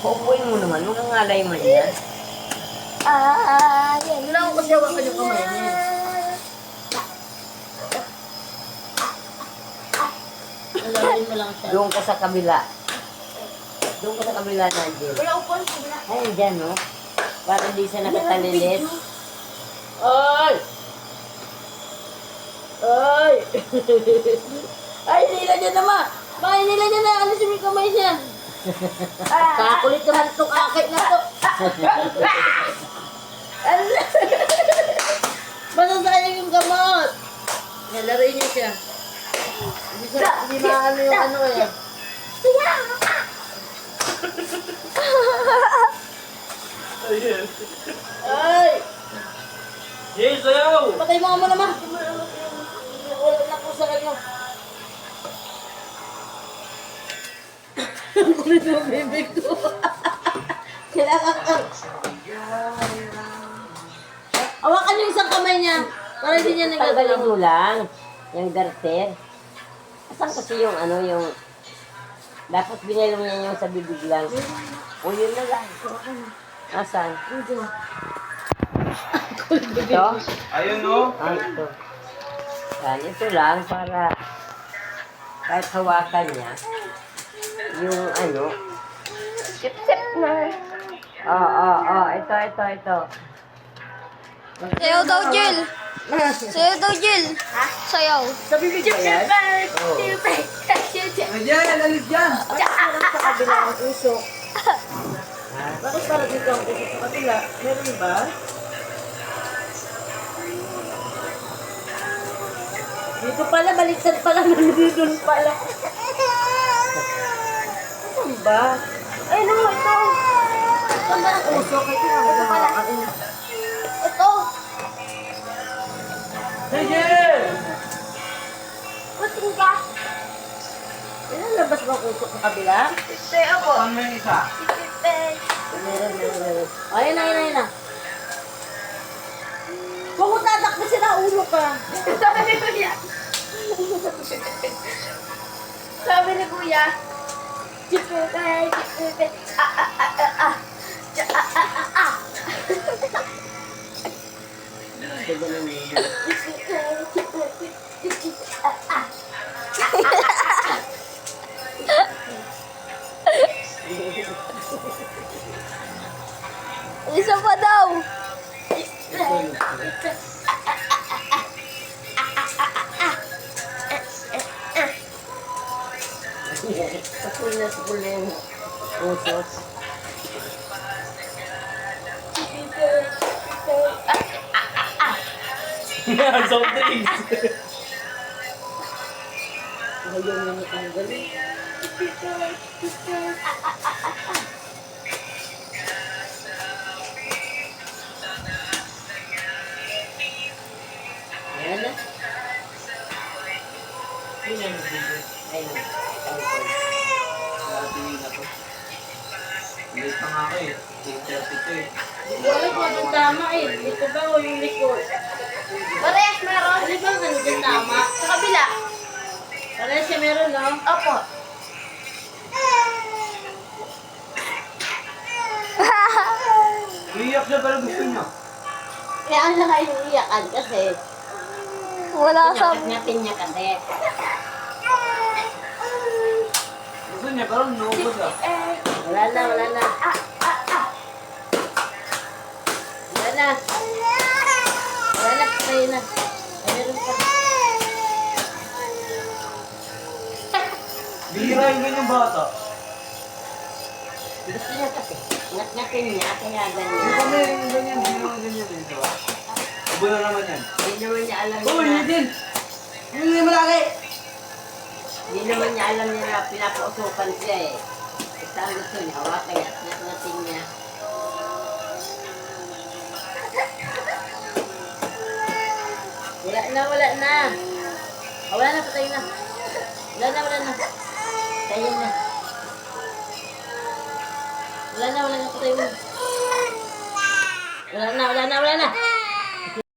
Pupuin mo naman, mga ngalay mo yan. Wala ko kasi hawakan yung kamay niya. Lalawin mo lang siya. Doon ka sa kabila. Doon ka sa kabila, Nigel. Wala ko po sa kabila. Ay, dyan, no? Para di siya nakatalilit. Ay! Ay! Ay, nila niya naman! Bakit nila niya na? Ano yung kamay niya? Kakulit naman itong akit na to. Masasayang yung gamot! Nalaroin niya siya. Hindi maano yung ano eh. Ay! Jay, sayaw! Patay mo mo naman! Wala na po sa kanya. Ang kulit ng bibig ko. Kailangan ka. Hawakan yung isang kamay niya. Para hindi niya nagagalaw. Tanggalin mo lang. Yung garter. Asan kasi yung ano yung... Dapat binilong niya yung sa bibig lang. O yun na lang. Asan? Ito? Ayun no? Ah, ito. Yan, ito lang para kahit hawakan niya yung ano. Sip-sip na. Oo. Ito. Sayaw daw, Jill. Sayaw daw, Jill. Sayaw. Sa bibig ba yan? Oo. Ayan, alis dyan! Sa kabila ang usok. Bakit para dito ang usok sa kabila? Meron ba? Dito pala, baliktad pala, nandun pala. Saan ba? Ay, no, ito. Saan ba ang usok? Ito pala. Ito. Jay! Kuting ka. Ilan labas ba ang usok sa kabila? Sayaw po. Saan mo yung isa? Meron. Ayun na. Huwag mo tatakbo sila, ulo ka. Sabi ni Kuya. Sabi ni Kuya. Isa pa daw. Sapul na yung usok. Soft drinks! Ngayon na natanggalin. Ayan na. Ayun. Tingin na to. Late na nga ako eh. 8:30 eh. Wala ko ang tama eh. Ito ba o yung likod? Parehas meron. Ano ba ang ano tama? Sa kabila. Parehas siya meron, no? Opo. Iiyak siya pero gusto niya. Kaya ang laki yung iyakan kasi Wala sa... ngatin niya kasi. Gusto niya pero nubos ah. Wala na. Wala na. Patay na. Ay, meron pa. Bihira yung ganyang bata. Gusto niya kasi. Ngat-ngatin niya, kaya Hindi ganyan. kami yung ganyan, hindi naman ganyan eh, di ba? Iba na naman yan. Hindi naman niya alam Uy, na. Nadine! Hindi malaki! Hindi naman niya alam niya na pinapausukan siya eh. Basta ang gusto niya, hawakan niya at ngat-ngatin niya. Wala na. Wala na, patay na. Wala na. Patay na. Wala na, patay na. Wala na.